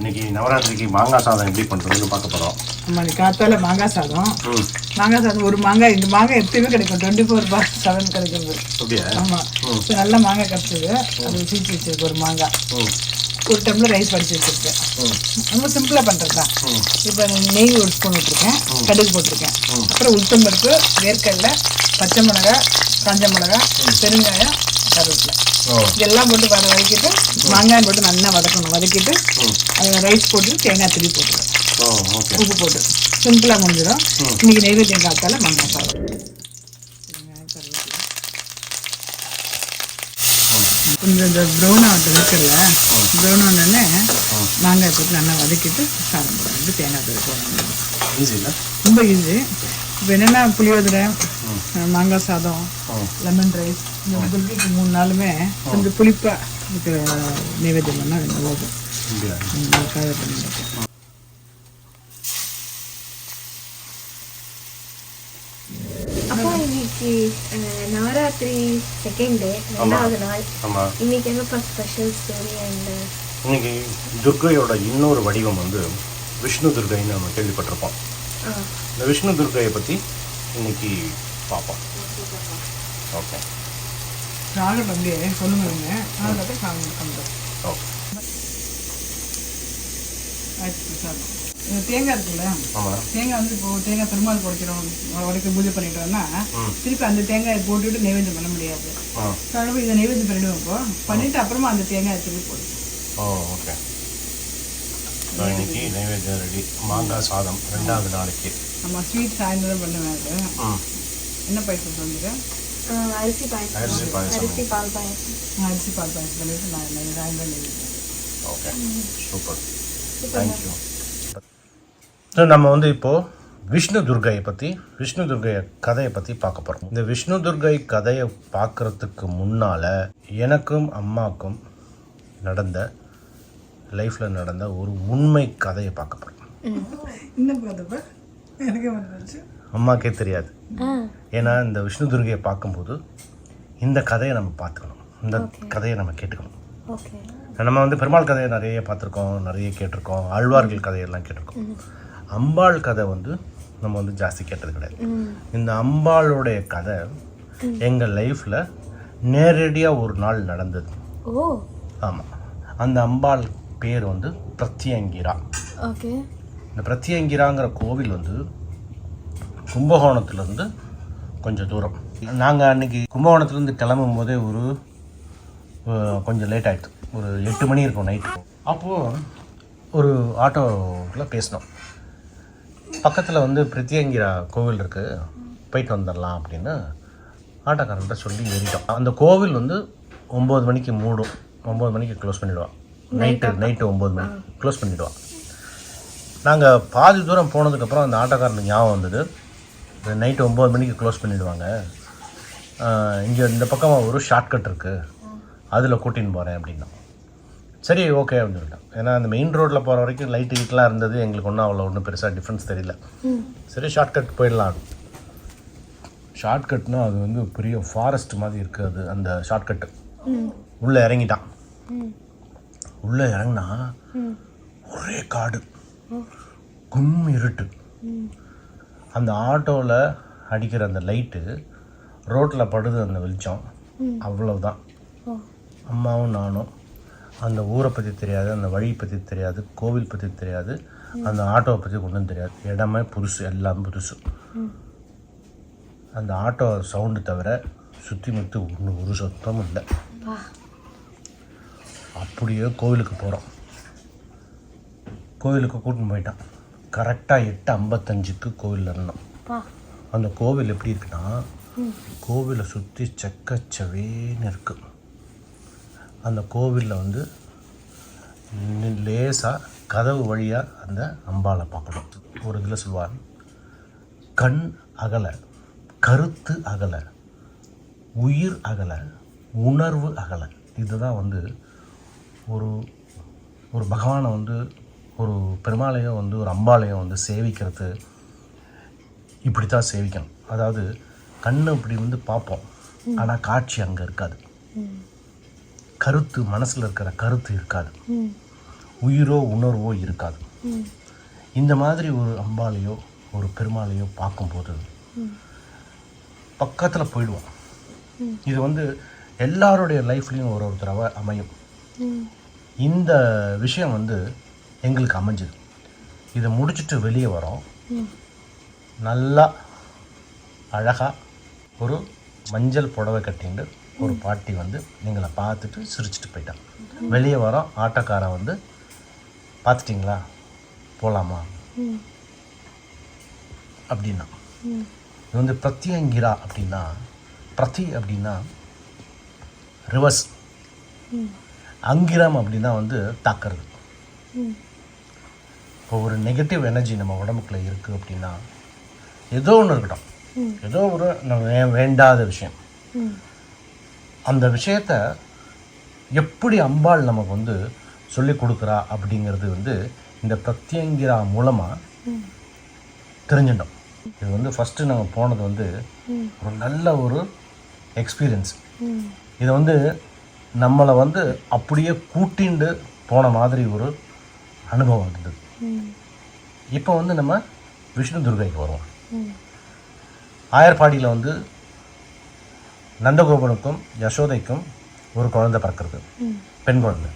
இன்னைக்கு நவராத்திரிக்கு மாங்காய் சாதம் எப்படி பண்ணுறதுன்னு பார்க்க போகிறோம். நம்ம காத்தால மாங்காய் சாதம் ஒரு மாங்காய் இந்த மாங்காய் எப்பயுமே கிடைக்கும் 24/7 கிடைக்கிறது. அப்படியா? ஆமாம், இப்போ நல்ல மாங்காய் கிடச்சிது. அது சீச்சு வச்சிருக்கு ஒரு மாங்காய். ஒரு டம்ளர் ரைஸ் வடிச்சு வச்சுருக்கேன். ரொம்ப சிம்பிளாக பண்ணுறது தான். இப்போ நெய் ஒரு ஸ்பூன் விட்டுருக்கேன், கடுகு போட்டிருக்கேன், அப்புறம் உளுத்தம்பருப்பு, வேர்க்கடலை, பச்சை மிளகாய், காஞ்ச மிளகாய், பெருங்காயம், கருவேப்பிலை இதெல்லாம் போட்டு வதக்கிட்டு மாங்காய் போட்டு நல்லா வதக்கணும். வதக்கிட்டு அது ரைஸ் போட்டு தேங்காய் திருப்பி போட்டுருவேன், உப்பு போட்டு சிம்பிளாக முடிஞ்சிடும். இன்னைக்கு நெய்வேத்தியம் காத்தால மாங்காய் சாதம். கொஞ்சம் இந்த ப்ரௌன் ஆகட்டும் இருக்குல்ல, ப்ரௌன் ஆனோடனே மாங்காய் போட்டு நல்லா வதக்கிட்டு சாதம் போடுறது, தேங்காய் தூள் போடணும். ரொம்ப ஈஸி. இப்போ என்னென்னா புளியோதரை, மாங்காய் சாதம், லெமன் ரைஸ், இந்த துர்கைக்கு 3 நாளுமே கொஞ்சம் புளிப்பாக இருக்கிற நைவேத்தியம் பண்ணால் நல்லது. அதுக்காக பண்ணியிருக்கேன். நவராத்திரி செகண்ட் டே, 2வது நாள். இன்னைக்கு என்ன ஸ்பெஷல் ஸ்டோரி? அண்ட் இன்னைக்கு துர்கையோட இன்னொரு வடிவம் வந்து விஷ்ணு துர்கைன்னு நம்ம கேள்விப்பட்டிருப்போம். இந்த விஷ்ணு துர்கையை பற்றி இன்னைக்கு பார்ப்போம். ஓகே, ஆகட்டும், அப்படியே சொல்லுங்க. ஓகே, தேங்காய் இருக்குல்ல, தேங்காய் வந்து இப்போ தேங்காய் பெருமாள் உடைக்கிறோம், உடைக்க பூஜை பண்ணிட்டோம்னா திருப்பி அந்த தேங்காயை போட்டுவிட்டு நைவேத்தியம் பண்ண முடியாது. இதை நைவேத்தியம் பண்ணிடுவோம். இப்போ பண்ணிட்டு அப்புறமா அந்த தேங்காயை திருப்பி போடுவோம். ஓகே, இன்னைக்கு நைவேத்தியம் ரெடி. மாங்காய் சாதம் 2வது நாளைக்கு. நம்ம ஸ்வீட் சாயந்தரம் பண்ணுவேன். என்ன பாயசம் சொல்லுங்க? அரிசி பால் பாயசம். அரிசி பால் பாயசம் பண்ணிட்டு நான் சாயந்தரம். Okay, super, thank you. ஸோ நம்ம வந்து இப்போது விஷ்ணு துர்கையை பற்றி, விஷ்ணு துர்கை கதையை பற்றி பார்க்க போகிறோம். இந்த விஷ்ணு துர்கை கதையை பார்க்குறதுக்கு முன்னால் எனக்கும் அம்மாவுக்கும் நடந்த லைஃப்பில் நடந்த ஒரு உண்மை கதையை பார்க்க போகிறோம். அம்மாக்கே தெரியாது. ஏன்னா இந்த விஷ்ணு துர்கையை பார்க்கும்போது இந்த கதையை நம்ம பார்த்துக்கணும், இந்த கதையை நம்ம கேட்டுக்கணும். நம்ம வந்து பெருமாள் கதையை நிறைய பார்த்துருக்கோம், நிறைய கேட்டிருக்கோம், ஆழ்வார்கள் கதையெல்லாம் கேட்டிருக்கோம். அம்பாள் கதை வந்து நம்ம வந்து ஜாஸ்தி கேட்டது கிடையாது. இந்த அம்பாளுடைய கதை எங்கள் லைஃப்பில் நேரடியாக ஒரு நாள் நடந்தது. ஆமாம், அந்த அம்பாள் பேர் வந்து பிரத்யங்கிரா. இந்த பிரத்யங்கிராங்கிற கோவில் வந்து கும்பகோணத்துலேருந்து கொஞ்சம் தூரம். நாங்கள் அன்றைக்கி கும்பகோணத்துலேருந்து கிளம்பும் போதே கொஞ்சம் லேட் ஆகிடுது, ஒரு 8 மணி இருக்கும் நைட்டு. அப்போது ஒரு ஆட்டோவில் பேசினோம். பக்கத்தில் வந்து பிரத்யங்கிரா கோவில் இருக்குது, போயிட்டு வந்துடலாம் அப்படின்னு ஆட்டோக்காரன்ட்ட சொல்லி ஏறிட்டோம். அந்த கோவில் வந்து 9 மணிக்கு மூடும், 9 மணிக்கு க்ளோஸ் பண்ணிவிடுவான். நைட்டு 9 மணி க்ளோஸ் பண்ணிவிடுவான். நாங்கள் பாதி தூரம் போனதுக்கப்புறம் அந்த ஆட்டோக்காரனுக்கு ஞாபகம் வந்தது, நைட்டு 9 மணிக்கு க்ளோஸ் பண்ணிவிடுவாங்க, இங்கே இந்த பக்கம் ஒரு ஷார்ட்கட் இருக்குது, அதில் கூட்டின்னு போகிறேன் அப்படின்னா. சரி, ஓகே அப்படின்னு சொல்லிட்டேன். ஏன்னா அந்த மெயின் ரோட்டில் போகிற வரைக்கும் லைட்டு ஹீட்லாம் இருந்தது, எங்களுக்கு ஒன்றும் பெருசாக டிஃப்ரென்ஸ் தெரியல. சரி, ஷார்ட்கட் போயிடலாம். ஷார்ட்கட்னால் அது வந்து பெரிய ஃபாரஸ்ட் மாதிரி இருக்குது. அது அந்த ஷார்ட்கட்டு உள்ளே இறங்கிட்டான். உள்ளே இறங்கினா ஒரே காடு, இருட்டு. அந்த ஆட்டோவில் அடிக்கிற அந்த லைட்டு, ரோட்டில் படுது அந்த வெளிச்சம், அவ்வளவுதான். அம்மாவும் நானும் அந்த ஊரை பற்றி தெரியாது, அந்த வழி பற்றி தெரியாது, கோவில் பற்றி தெரியாது, அந்த ஆட்டோவை பற்றி ஒன்றும் தெரியாது. இடமே புதுசு, எல்லாம் புதுசு. அந்த ஆட்டோ சவுண்டு தவிர சுற்றி முற்றி ஒரு சத்தமும் இல்லை. அப்படியே கோவிலுக்கு போகிறோம். கோவிலுக்கு கூட்டின்னு போயிட்டான். கரெக்டாக 8:55க்கு கோவிலில் இருந்தோம். அந்த கோவில் எப்படி இருக்குன்னா, கோவிலை சுற்றி செக்கச்சவேன்னு இருக்குது. அந்த கோவிலில் வந்து லேசாக கதவு வழியாக அந்த அம்பாளை பார்க்கணும். ஒரு இதில் சொல்லுவார், கண் அகலை, கருத்து அகலை, உயிர் அகலை, உணர்வு அகலை. இதுதான் வந்து ஒரு பகவானை வந்து, ஒரு பெருமாளையோ வந்து ஒரு அம்பாளையோ வந்து சேவிக்கிறது இப்படி தான் சேவிக்கணும். அதாவது கண்ணு இப்படி வந்து பார்ப்போம், ஆனால் காட்சி அங்கே இருக்காது. கருத்து, மனசில் இருக்கிற கருத்து இருக்காது. உயிரோ உணர்வோ இருக்காது. இந்த மாதிரி ஒரு அம்பாளையோ ஒரு பெருமாளையோ பார்க்கும்போது பக்கத்தில் போயிடுவோம். இது வந்து எல்லாருடைய லைஃப்லேயும் ஒரு தடவை அமையும். இந்த விஷயம் வந்து எங்களுக்கு அமைஞ்சுது. இதை முடிச்சுட்டு வெளியே வரோம். நல்லா அழகாக ஒரு மஞ்சள் புடவை கட்டிண்டு ஒரு பாட்டி வந்து எங்களை பார்த்துட்டு சிரிச்சுட்டு போயிட்டான். வெளியே வரோம். ஆட்டோக்காரன் வந்து பார்த்துட்டிங்களா போகலாமா அப்படின்னா. இது வந்து பிரத்யங்கிரா அப்படின்னா, பிரதி அப்படின்னா ரிவர்ஸ், அங்கிரம் அப்படின்னா வந்து தாக்குறது. இப்போ ஒரு நெகட்டிவ் எனர்ஜி நம்ம உடம்புக்குள்ளே இருக்குது அப்படின்னா ஏதோ ஒன்று இருக்கட்டும், ஏதோ ஒரு நம்ம வேண்டாத விஷயம், அந்த விஷயத்த எப்படி அம்பாள் நமக்கு வந்து சொல்லி கொடுக்குறா அப்படிங்கிறது வந்து இந்த பிரத்யங்கிரா மூலமாக தெரிஞ்சிட்டோம். இது வந்து ஃபஸ்ட்டு நாங்கள் போனது வந்து ஒரு நல்ல ஒரு எக்ஸ்பீரியன்ஸ். இது வந்து நம்மளை வந்து அப்படியே கூட்டிண்டு போன மாதிரி ஒரு அனுபவம் இருந்தது. இப்போ வந்து நம்ம விஷ்ணு துர்கைக்கு வருவோம். ஆயர்பாடியில் வந்து நந்தகோபனுக்கும் யசோதைக்கும் ஒரு குழந்தை பிறக்கிறது, பெண் குழந்தை.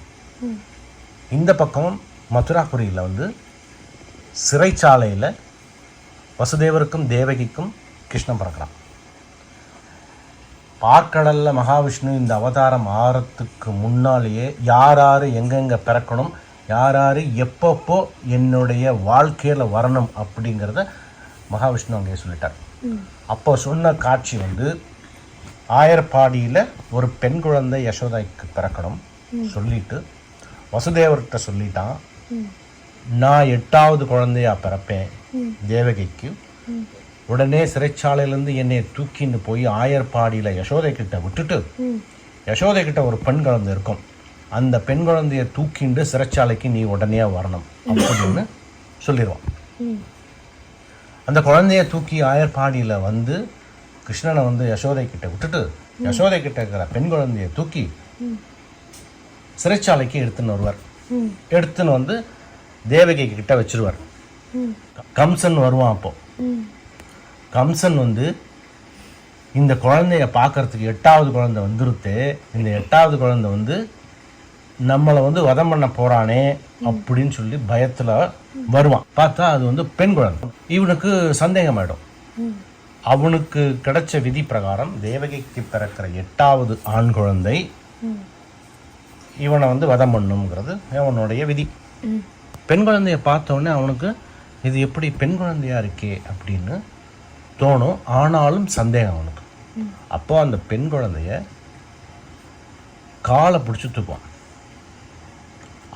இந்த பக்கம் மதுராபுரியில் வந்து சிறைச்சாலையில் வசுதேவருக்கும் தேவகிக்கும் கிருஷ்ணன் பிறக்கிறான். பார்க்கடலில் மகாவிஷ்ணு இந்த அவதாரம் ஆறத்துக்கு முன்னாலேயே யார் யார் எங்கெங்கே பிறக்கணும், யார் யார் எப்பப்போ என்னுடைய வாழ்க்கையில் வரணும் அப்படிங்கிறத மகாவிஷ்ணு அங்கே சொல்லிட்டார். அப்போ சொன்ன காட்சி வந்து ஆயர்பாடியில் ஒரு பெண் குழந்தை யசோதைக்கு பிறக்கணும் சொல்லிட்டு வசுதேவர்கிட்ட சொல்லிட்டான், நான் 8வது குழந்தையா பிறப்பேன் தேவகிக்கு. உடனே சிறைச்சாலையிலேருந்து என்னை தூக்கின்னு போய் ஆயர்பாடியில் யசோதை கிட்ட விட்டுட்டு, யசோதை கிட்ட ஒரு பெண் குழந்தை இருக்கும், அந்த பெண் குழந்தைய தூக்கிண்டு சிறைச்சாலைக்கு நீ உடனே வரணும் அப்படின்னு சொல்லிடுவான். அந்த குழந்தைய தூக்கி ஆயர்பாடியில் வந்து கிருஷ்ணனை வந்து யசோதை கிட்ட விட்டுட்டு, யசோதை கிட்ட இருக்கிற பெண் குழந்தைய தூக்கி சிறைச்சாலைக்கு எடுத்துன்னு வருவார். எடுத்துன்னு வந்து தேவகி கிட்ட வச்சிருவார். கம்சன் வருவான். அப்போ கம்சன் வந்து இந்த குழந்தைய பார்க்கறதுக்கு 8வது குழந்தை வந்துருத்து, இந்த 8வது குழந்தை வந்து நம்மளை வந்து வதம் பண்ண போறானே அப்படின்னு சொல்லி பயத்தில் வருவான். பார்த்தா அது வந்து பெண் குழந்தை. இவனுக்கு சந்தேகமாயிடும். அவனுக்கு கிடைச்ச விதி பிரகாரம் தேவகிக்கு பிறக்கிற 8வது ஆண் குழந்தை இவனை வந்து வதம் பண்ணுங்கிறது அவனுடைய விதி. பெண் குழந்தைய பார்த்தோடனே அவனுக்கு இது எப்படி பெண் குழந்தையா இருக்கே அப்படின்னு தோணும். ஆனாலும் சந்தேகம் அவனுக்கு. அப்போ அந்த பெண் குழந்தைய காலை பிடிச்சி தூக்குவான்.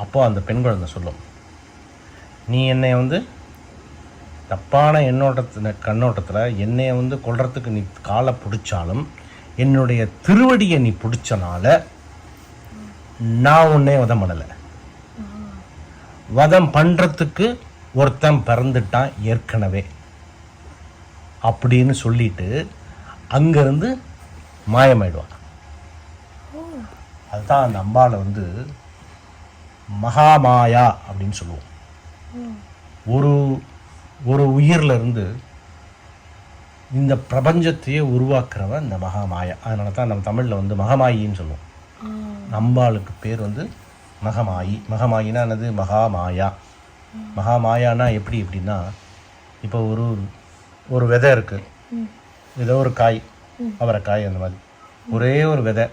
அப்போ அந்த பெண் குழந்தை சொல்லும், நீ என்னை வந்து தப்பான கண்ணோட்டத்தில் என்னைய வந்து கொல்றதுக்கு நீ காலை பிடிச்சாலும் என்னுடைய திருவடியை நீ பிடிச்சனால நான் உன்னை வதம் பண்ணலை. வதம் பண்ணுறதுக்கு ஒருத்தன் பிறந்துட்டான் ஏற்கனவே அப்படின்னு சொல்லிட்டு அங்கேருந்து மாயமாயிடுவான். அதுதான் அந்த அம்பாளை வந்து மகாமாயா அப்படின்னு சொல்லுவோம். ஒரு ஒரு உயிரிலிருந்து இந்த பிரபஞ்சத்தையே உருவாக்குறவன் இந்த மகாமாயா. அதனால தான் நம்ம தமிழில் வந்து மகமாயின்னு சொல்லுவோம். அம்பாளுக்கு பேர் வந்து மகமாயி. மகமாயினா என்னது? மகாமாயா. மகாமாயானா எப்படி எப்படின்னா, இப்போ ஒரு விதை இருக்குது, ஏதோ ஒரு காய், அவரைக்காய், அந்த மாதிரி ஒரே ஒரு விதை.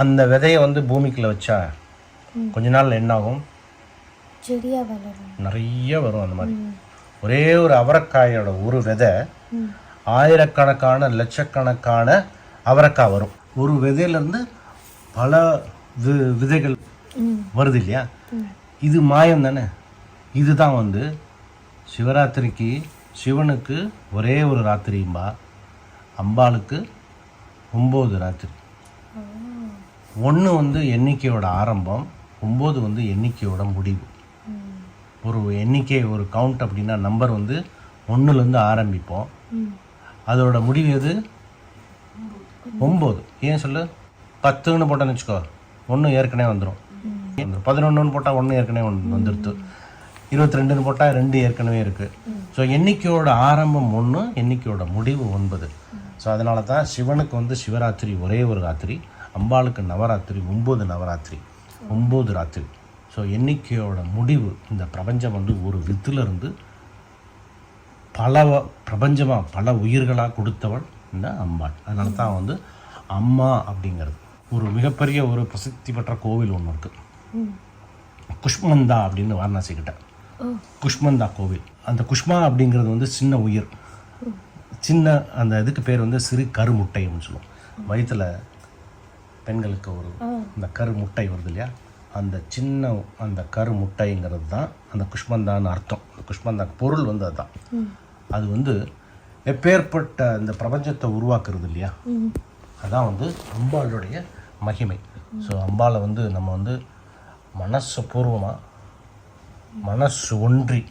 அந்த விதையை வந்து பூமிக்குள்ளே வச்சா கொஞ்ச நாள் என்ன ஆகும்? நிறைய வரும். அந்த மாதிரி ஒரே ஒரு அவரைக்காயோட ஒரு விதை ஆயிரக்கணக்கான லட்சக்கணக்கான அவரைக்காய் வரும். ஒரு விதையிலேருந்து பல விதைகள் வருது இல்லையா? இது மாயம் தானே. இதுதான் வந்து சிவராத்திரிக்கு சிவனுக்கு ஒரே ஒரு ராத்திரியும்பா, அம்பாளுக்கு 9 ராத்திரி. 1 வந்து எண்ணிக்கையோட ஆரம்பம், 9 வந்து எண்ணிக்கையோட முடிவு. ஒரு எண்ணிக்கை, ஒரு கவுண்ட் அப்படின்னா நம்பர் வந்து 1லேருந்து ஆரம்பிப்போம், அதோட முடிவு எது? 9. ஏன் சொல்லு? 10ன்னு போட்டோன்னு வச்சுக்கோ, 1 ஏற்கனவே வந்துடும். 11 போட்டால் 1 ஏற்கனவே வந்துடுது, 22 போட்டால் 2 ஏற்கனவே இருக்குது. ஸோ எண்ணிக்கையோட ஆரம்பம் 1, எண்ணிக்கையோட முடிவு 9. ஸோ அதனால தான் சிவனுக்கு வந்து சிவராத்திரி ஒரே ஒரு ராத்திரி, அம்பாளுக்கு நவராத்திரி 9 நவராத்திரி, 9 ராத்திரி. ஸோ எண்ணிக்கையோட முடிவு. இந்த பிரபஞ்சம் வந்து ஒரு வித்துலேருந்து பிரபஞ்சமாக பல உயிர்களாக கொடுத்தவள் இந்த அம்பாள். அதனால தான் வந்து அம்மா அப்படிங்கிறது. ஒரு மிகப்பெரிய ஒரு பிரசித்தி பெற்ற கோவில் ஒன்று இருக்குது, குஷ்மந்தா அப்படின்னு வாரணாசிக்கிட்ட. குஷ்மந்தா கோவில். அந்த குஷ்மா அப்படிங்கிறது வந்து சின்ன உயிர், சின்ன அந்த இதுக்கு பேர் வந்து சிறு கருமுட்டை அப்படின்னு சொல்லுவோம். வயிற்றில் பெண்களுக்கு ஒரு இந்த கருமுட்டை வருது இல்லையா, அந்த சின்ன அந்த கருமுட்டைங்கிறது தான் அந்த குஷ்மந்தான்னு அர்த்தம். குஷ்மந்தா பொருள் வந்து அதுதான். அது வந்து எப்பேற்பட்ட இந்த பிரபஞ்சத்தை உருவாக்குறது இல்லையா, அதான் வந்து அம்பாளுடைய மகிமை. ஸோ அம்பாளை வந்து நம்ம வந்து மனசு பூர்வமாக மனசு ஒன்றி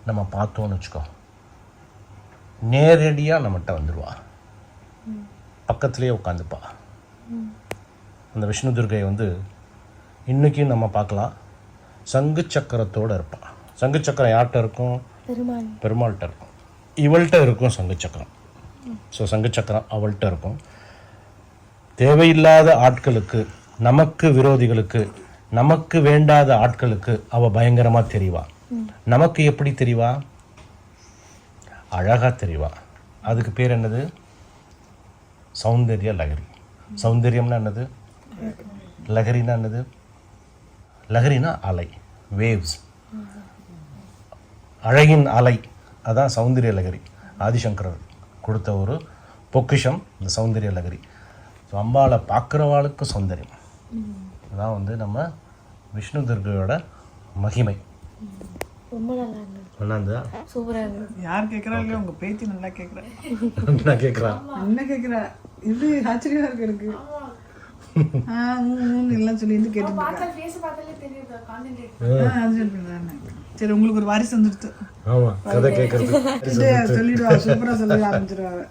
நம்ம பார்த்தோன்னு வச்சுக்கோ, நேரடியாக நம்மகிட்ட வந்துடுவா, பக்கத்துலேயே உட்காந்துப்பா. அந்த விஷ்ணு துர்கை வந்து இன்றைக்கும் நம்ம பார்க்கலாம், சங்கு சக்கரத்தோடு இருப்பாள். சங்கு சக்கரம் யார்கிட்ட இருக்கும்? பெருமாள்கிட்ட இருக்கும். இவள்கிட்ட இருக்கும் சங்கு சக்கரம். ஸோ சங்கு சக்கரம் அவள்கிட்ட இருக்கும். தேவையில்லாத ஆட்களுக்கு, நமக்கு விரோதிகளுக்கு, நமக்கு வேண்டாத ஆட்களுக்கு அவள் பயங்கரமாக தெரிவா. நமக்கு எப்படி தெரிவா? அழகாக தெரிவா. அதுக்கு பேர் என்னது? சௌந்தர்ய லகரி. சௌந்தர்யம்னா என்னது? லகரினா என்னது? லகரினா அலை, வேவ்ஸ், அழகின் அலை. அதான் சௌந்தர்ய லகரி. ஆதிசங்கரர் கொடுத்த ஒரு பொக்கிஷம் இந்த சௌந்தர்ய லகரி. ஸோ அம்பாளை பார்க்குறவாளுக்கு சௌந்தர்யம். அதான் வந்து நம்ம விஷ்ணு துர்கையோட மகிமை. நல்லா இருந்தா? யார் கேட்குறா இல்லையா? உங்கள் பேச்சு நல்லா கேட்குறேன். என்ன கேட்குறா? என்ன கேட்குறா? இது ஆச்சரியமாக இருக்கு எனக்கு. எல்லாம் சொல்லி வந்து கேட்டு சரி, உங்களுக்கு ஒரு வாரிசு வந்துடுச்சு. ஆமாம், கதை கேட்குறது சொல்லிடுவா, சூப்பராக சொல்லி ஆரம்பிச்சிருவாங்க.